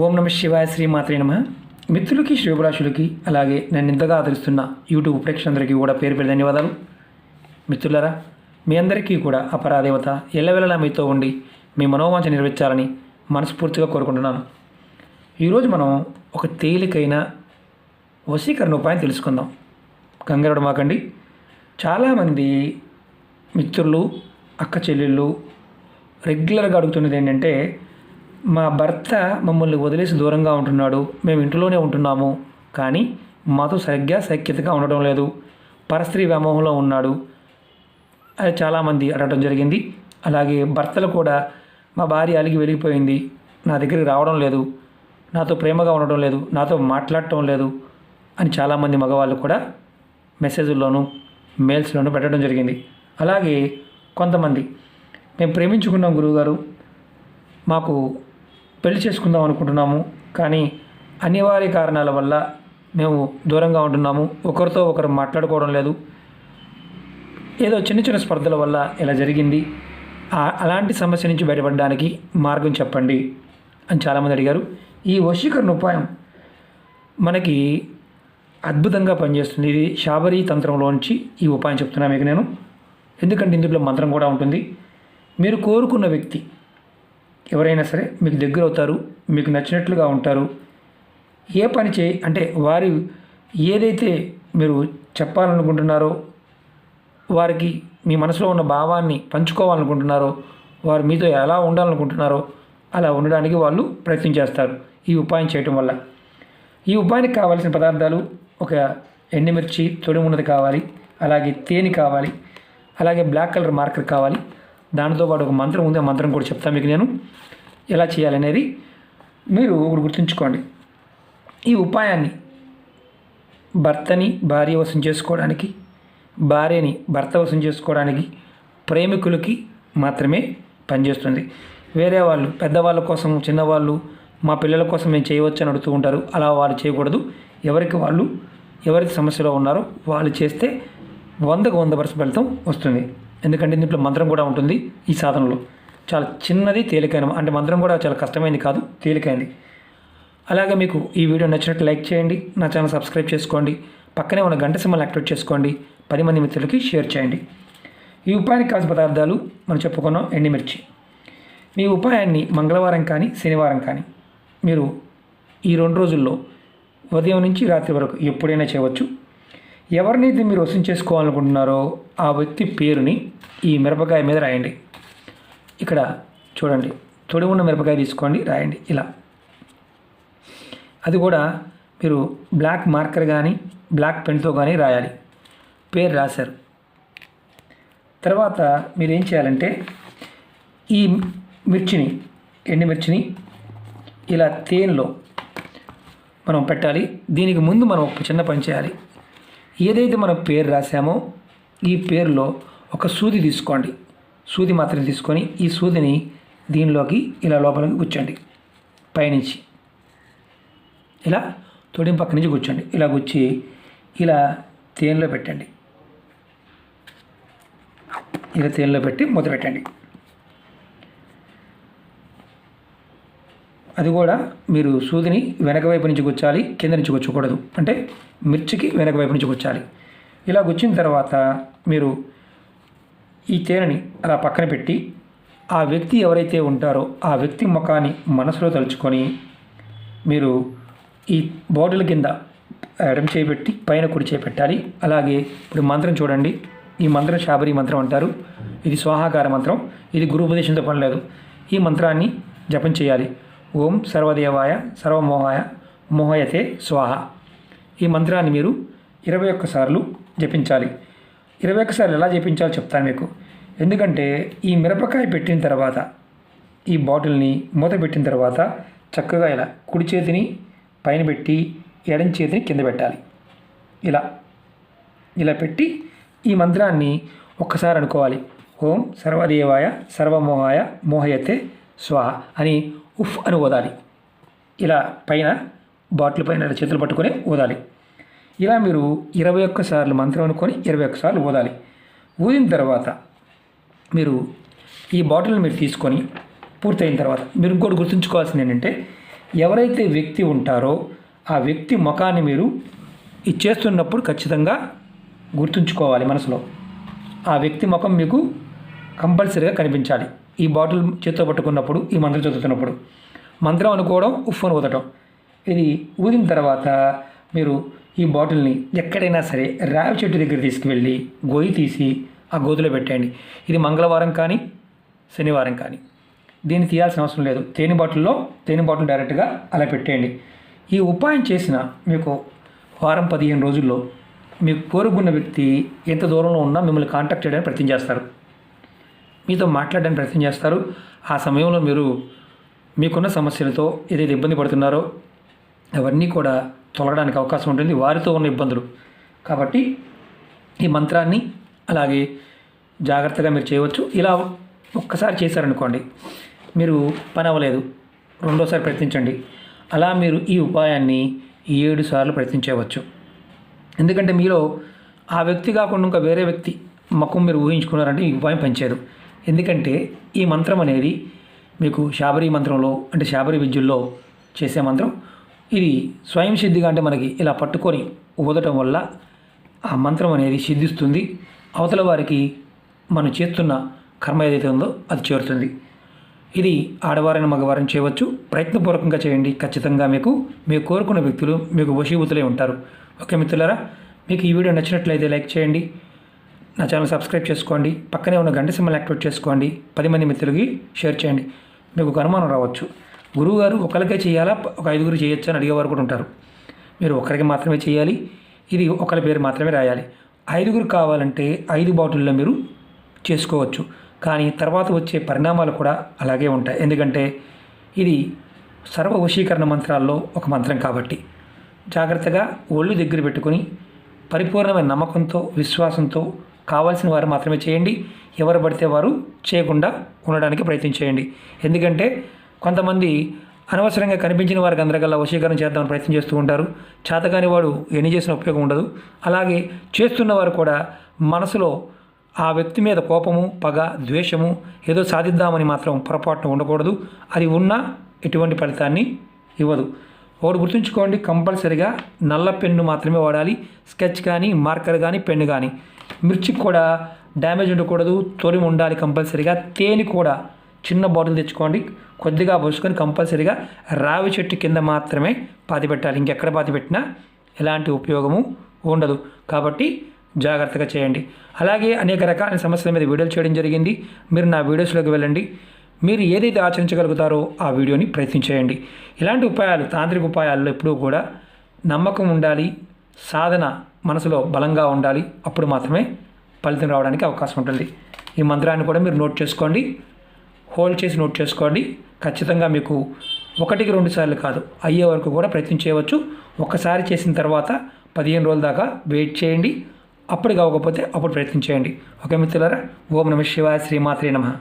ఓం నమ శివాయ శ్రీమాత్రే నమ. మిత్రులకి శ్రేయోభిలాషులకి అలాగే నన్ను ఇంతగా ఆదరిస్తున్న యూట్యూబ్ ప్రేక్షకులందరికీ కూడా పేరు పేరు ధన్యవాదాలు. మిత్రులారా, మీ అందరికీ కూడా అపరాదేవత ఎల్లవెల్లలా మీతో ఉండి మీ మనోవాంఛ నెరవేర్చాలని మనస్ఫూర్తిగా కోరుకుంటున్నాను. ఈరోజు మనం ఒక తేలికైన వశీకరణ ఉపాయం తెలుసుకుందాం. కంగారు మాకండి. చాలామంది మిత్రులు, అక్క చెల్లెళ్ళు రెగ్యులర్గా అడుగుతున్నది ఏంటంటే, మా భర్త మమ్మల్ని వదిలేసి దూరంగా ఉంటున్నాడు, మేము ఇంట్లోనే ఉంటున్నాము, కానీ మాతో సరిగ్గా సఖ్యతగా ఉండడం లేదు, పరస్త్రీ వ్యామోహంలో ఉన్నాడు అది చాలామంది అడగడం జరిగింది. అలాగే భర్తలు కూడా మా భార్య అలిగి వెలిగిపోయింది, నా దగ్గరికి రావడం లేదు, నాతో ప్రేమగా ఉండడం లేదు, నాతో మాట్లాడటం లేదు అని చాలామంది మగవాళ్ళు కూడా మెసేజ్ల్లోనూ మెయిల్స్లోనూ పెట్టడం జరిగింది. అలాగే కొంతమంది, మేము ప్రేమించుకున్నాం గురువుగారు, మాకు పెళ్లి చేసుకుందాం అనుకుంటున్నాము, కానీ అనివార్య కారణాల వల్ల మేము దూరంగా ఉంటున్నాము, ఒకరితో ఒకరు మాట్లాడుకోవడం లేదు, ఏదో చిన్న చిన్న స్పర్ధల వల్ల ఇలా జరిగింది, అలాంటి సమస్య నుంచి బయటపడడానికి మార్గం చెప్పండి అని చాలామంది అడిగారు. ఈ వశీకరణ ఉపాయం మనకి అద్భుతంగా పనిచేస్తుంది. ఇది శాబరీ తంత్రంలోంచి ఈ ఉపాయం చెప్తున్నా మీకు నేను, ఎందుకంటే ఇందులో మంత్రం కూడా ఉంటుంది. మీరు కోరుకున్న వ్యక్తి ఎవరైనా సరే మీకు దగ్గర అవుతారు, మీకు నచ్చినట్లుగా ఉంటారు. ఏ పని అంటే వారి ఏదైతే మీరు చెప్పాలనుకుంటున్నారో, వారికి మీ మనసులో ఉన్న భావాన్ని పంచుకోవాలనుకుంటున్నారో, వారు మీతో ఎలా ఉండాలనుకుంటున్నారో అలా ఉండడానికి వాళ్ళు ప్రయత్నం చేస్తారు ఈ ఉపాయం చేయటం వల్ల. ఈ ఉపాయానికి కావాల్సిన పదార్థాలు, ఒక ఎండుమిర్చి తొడిమున్నది కావాలి, అలాగే తేనె కావాలి, అలాగే బ్లాక్ కలర్ మార్కర్ కావాలి. దానితో పాటు ఒక మంత్రం ఉంది, ఆ మంత్రం కూడా చెప్తాను మీకు నేను ఎలా చేయాలనేది. మీరు ఒకటి గుర్తుంచుకోండి, ఈ ఉపాయాన్ని భర్తని భార్య వశం చేసుకోవడానికి, భార్యని భర్త వశం చేసుకోవడానికి, ప్రేమికులకి మాత్రమే పనిచేస్తుంది. వేరే వాళ్ళు, పెద్దవాళ్ళ కోసం, చిన్నవాళ్ళు, మా పిల్లల కోసం మేము చేయవచ్చు అని అడుగుతూ ఉంటారు. అలా వాళ్ళు చేయకూడదు. ఎవరికి వాళ్ళు, ఎవరికి సమస్యలో ఉన్నారో వాళ్ళు చేస్తే 100కు 100% ఫలితం వస్తుంది. ఎందుకంటే ఇందులో మంత్రం కూడా ఉంటుంది. ఈ సాధనలో చాలా చిన్నది, తేలికైన, అంటే మంత్రం కూడా చాలా కష్టమైనది కాదు, తేలికైనది. అలాగే మీకు ఈ వీడియో నచ్చినట్టు లైక్ చేయండి, నా ఛానల్ సబ్స్క్రైబ్ చేసుకోండి, పక్కనే ఉన్న గంట సింబల్ యాక్టివేట్ చేసుకోండి, 10 మంది మిత్రులకి షేర్ చేయండి. ఈ ఉపాయానికి కావాల్సిన పదార్థాలు మనం చెప్పుకున్నాం. ఎండుమిర్చి. మీ ఉపాయాన్ని మంగళవారం కానీ శనివారం కానీ మీరు ఈ 2 రోజుల్లో ఉదయం నుంచి రాత్రి వరకు ఎప్పుడైనా చేయవచ్చు. ఎవరినైతే మీరు వశం చేసుకోవాలనుకుంటున్నారో ఆ వ్యక్తి పేరుని ఈ మిరపకాయ మీద రాయండి. ఇక్కడ చూడండి, తొడి ఉన్న మిరపకాయ తీసుకోండి, రాయండి ఇలా. అది కూడా మీరు బ్లాక్ మార్కర్ కానీ బ్లాక్ పెన్తో కానీ రాయాలి. పేరు రాశారు తర్వాత మీరు ఏం చేయాలంటే, ఈ మిర్చిని, ఎండుమిర్చిని ఇలా తేనెలో మనం పెట్టాలి. దీనికి ముందు మనం ఒక చిన్న పని చేయాలి. ఏదైతే మనం పేరు రాసామో ఈ పేరులో ఒక సూది తీసుకోండి, సూది మాత్రం తీసుకొని ఈ సూదిని దీనిలోకి ఇలా లోపలికి గుచ్చండి. పైనుంచి ఇలా తొడిం పక్క నుంచి గుచ్చండి. ఇలా గుచ్చి ఇలా తేనెలో పెట్టండి. ఇలా తేనెలో పెట్టి మూత పెట్టండి. అది కూడా మీరు సూదిని వెనక వైపు నుంచి గుచ్చాలి, కింద నుంచి గుచ్చకూడదు. అంటే మిర్చికి వెనక వైపు నుంచి గుచ్చాలి. ఇలా గుచ్చిన తర్వాత మీరు ఈ తేనెని అలా పక్కన పెట్టి, ఆ వ్యక్తి ఎవరైతే ఉంటారో ఆ వ్యక్తి ముఖాన్ని మనసులో తలుచుకొని మీరు ఈ బాటిల్ కింద ఎడమ చేయి పెట్టి పైన కుడి చేయి పెట్టాలి. అలాగే ఇప్పుడు మంత్రం చూడండి, ఈ మంత్రం శాబరీ మంత్రం అంటారు. ఇది స్వాహాకార మంత్రం, ఇది గురుపదేశంతో పని లేదు. ఈ మంత్రాన్ని జపం చేయాలి. ఓం సర్వదేవాయ సర్వమోహాయ మోహయతే స్వాహ. ఈ మంత్రాన్ని మీరు 21 సార్లు జపించాలి. 21 సార్లు ఎలా జపించాలో చెప్తాను మీకు. ఎందుకంటే ఈ మిరపకాయ పెట్టిన తర్వాత, ఈ బాటిల్ని మూత పెట్టిన తర్వాత చక్కగా ఇలా కుడి చేతిని పైన పెట్టి ఎడం చేతిని కింద పెట్టాలి. ఇలా ఇలా పెట్టి ఈ మంత్రాన్ని ఒక్కసారి అనుకోవాలి. ఓం సర్వదేవాయ సర్వమోహాయ మోహయతే స్వాహ అని ఉఫ్ అని ఊదాలి. ఇలా పైన బాటిల్ పైన చేతులు పట్టుకొని ఊదాలి. ఇలా మీరు 21 సార్లు మంత్రం అనుకొని 21 సార్లు ఊదాలి. ఊదిన తర్వాత మీరు ఈ బాటిల్ని మీరు తీసుకొని పూర్తయిన తర్వాత మీరు ఇంకోటి గుర్తుంచుకోవాల్సింది ఏంటంటే, ఎవరైతే వ్యక్తి ఉంటారో ఆ వ్యక్తి ముఖాన్ని మీరు ఇచ్చేస్తున్నప్పుడు ఖచ్చితంగా గుర్తుంచుకోవాలి మనసులో. ఆ వ్యక్తి ముఖం మీకు కంపల్సరీగా కనిపించాలి. ఈ బాటిల్ చేతితో పట్టుకున్నప్పుడు, ఈ మంత్రం చదువుతున్నప్పుడు మంత్రం అనుకోవడం, ఉఫ్ అని ఊదటం. ఇది ఊదిన తర్వాత మీరు ఈ బాటిల్ని ఎక్కడైనా సరే రావి చెట్టు దగ్గర తీసుకువెళ్ళి గొయ్యి తీసి ఆ గోతులో పెట్టండి. ఇది మంగళవారం కానీ శనివారం కానీ. దీన్ని తీయాల్సిన అవసరం లేదు. తేనె బాటిల్ డైరెక్ట్గా అలా పెట్టేయండి. ఈ ఉపాయం చేసిన మీకు వారం 15 రోజుల్లో మీకు కోరుకున్న వ్యక్తి ఎంత దూరంలో ఉన్నా మిమ్మల్ని కాంటాక్ట్ చేయడానికి ప్రయత్నం చేస్తారు, మీతో మాట్లాడడానికి ప్రయత్నం చేస్తారు. ఆ సమయంలో మీరు మీకున్న సమస్యలతో ఏదైతే ఇబ్బంది పడుతున్నారో అవన్నీ కూడా తొలగడానికి అవకాశం ఉంటుంది, వారితో ఉన్న ఇబ్బందులు. కాబట్టి ఈ మంత్రాన్ని అలాగే జాగ్రత్తగా మీరు చేయవచ్చు. ఇలా ఒక్కసారి చేశారనుకోండి, మీరు పని అవ్వలేదు, రెండోసారి ప్రయత్నించండి. అలా మీరు ఈ ఉపాయాన్ని 7 సార్లు ప్రయత్నించవచ్చు. ఎందుకంటే మీలో ఆ వ్యక్తి కాకుండా ఇంకా వేరే వ్యక్తి ముఖం మీరు ఊహించుకున్నారంటే ఈ ఉపాయం పనిచేయదు. ఎందుకంటే ఈ మంత్రం అనేది మీకు శాబరీ మంత్రంలో, అంటే శాబరీ విద్యుల్లో చేసే మంత్రం. ఇది స్వయం సిద్ధిగా, అంటే మనకి ఇలా పట్టుకొని ఊదటం వల్ల ఆ మంత్రం అనేది సిద్ధిస్తుంది. అవతల వారికి మనం చేస్తున్న కర్మ ఏదైతే ఉందో అది చేరుతుంది. ఇది ఆడవారైన మగవారిని చేయవచ్చు. ప్రయత్నపూర్వకంగా చేయండి. ఖచ్చితంగా మీకు కోరుకున్న వ్యక్తులు మీకు వశీభూతులై ఉంటారు. ఓకే మిత్రులారా, మీకు ఈ వీడియో నచ్చినట్లయితే లైక్ చేయండి, నా ఛానల్ సబ్స్క్రైబ్ చేసుకోండి, పక్కనే ఉన్న గంట సింబల్ యాక్టివేట్ చేసుకోండి, 10 మంది మిత్రులకి షేర్ చేయండి. మీకు ఒక అనుమానం రావచ్చు, గురువుగారు ఒకరికే చేయాలా, ఒక 5గురు చేయొచ్చు అని అడిగేవారు కూడా ఉంటారు. మీరు ఒకరికి మాత్రమే చేయాలి, ఇది ఒకరి పేరు మాత్రమే రాయాలి. 5గురు కావాలంటే 5 బాటిల్లో మీరు చేసుకోవచ్చు. కానీ తర్వాత వచ్చే పరిణామాలు కూడా అలాగే ఉంటాయి. ఎందుకంటే ఇది సర్వ వశీకరణ మంత్రాల్లో ఒక మంత్రం కాబట్టి జాగ్రత్తగా ఒళ్ళు దగ్గర పెట్టుకుని పరిపూర్ణమైన నమ్మకంతో, విశ్వాసంతో కావాల్సిన వారు మాత్రమే చేయండి. ఎవరు పడితే వారు చేయకుండా ఉండడానికి ప్రయత్నం చేయండి. ఎందుకంటే కొంతమంది అనవసరంగా కనిపించిన వారికి అందరికల్లా వశీకరణ చేద్దామని ప్రయత్నం చేస్తూ ఉంటారు. చేతకాని వాడు ఎన్ని చేసిన ఉపయోగం ఉండదు. అలాగే చేస్తున్నవారు కూడా మనసులో ఆ వ్యక్తి మీద కోపము, పగ, ద్వేషము, ఏదో సాధిద్దామని మాత్రం పొరపాటున ఉండకూడదు. అది ఉన్నా ఎటువంటి ఫలితాన్ని ఇవ్వదు. ఒకటి గుర్తుంచుకోండి, కంపల్సరిగా నల్ల పెన్ను మాత్రమే వాడాలి. స్కెచ్ కానీ, మార్కర్ కానీ, పెన్ను కానీ. మిర్చికి కూడా డ్యామేజ్ ఉండకూడదు, తొలిమి ఉండాలి కంపల్సరిగా. తేనె కూడా చిన్న బాటిల్ తెచ్చుకోండి, కొద్దిగా పోసుకొని కంపల్సరిగా రావి చెట్టు కింద మాత్రమే పాతి పెట్టాలి. ఇంకెక్కడ పాతి పెట్టినా ఎలాంటి ఉపయోగము ఉండదు. కాబట్టి జాగ్రత్తగా చేయండి. అలాగే అనేక రకాల సమస్యల మీద వీడియోలు చేయడం జరిగింది. మీరు నా వీడియోస్లోకి వెళ్ళండి. మీరు ఏదైతే ఆచరించగలుగుతారో ఆ వీడియోని ప్రయత్నించేయండి. ఇలాంటి ఉపాయాలు, తాంత్రిక ఉపాయాల్లో ఎప్పుడూ కూడా నమ్మకం ఉండాలి, సాధన మనసులో బలంగా ఉండాలి. అప్పుడు మాత్రమే ఫలితం రావడానికి అవకాశం ఉంటుంది. ఈ మంత్రాన్ని కూడా మీరు నోట్ చేసుకోండి, హోల్డ్ చేసి నోట్ చేసుకోండి. ఖచ్చితంగా మీకు 1కి 2 సార్లు కాదు, అయ్యే వరకు కూడా ప్రయత్నం చేయవచ్చు. ఒక్కసారి చేసిన తర్వాత 15 రోజుల దాకా వెయిట్ చేయండి. అప్పుడు కాకపోతే అప్పుడు ప్రయత్నం చేయండి. ఓకే మిత్రులారా, ఓం నమః శివాయ, శ్రీమాత్రే నమః.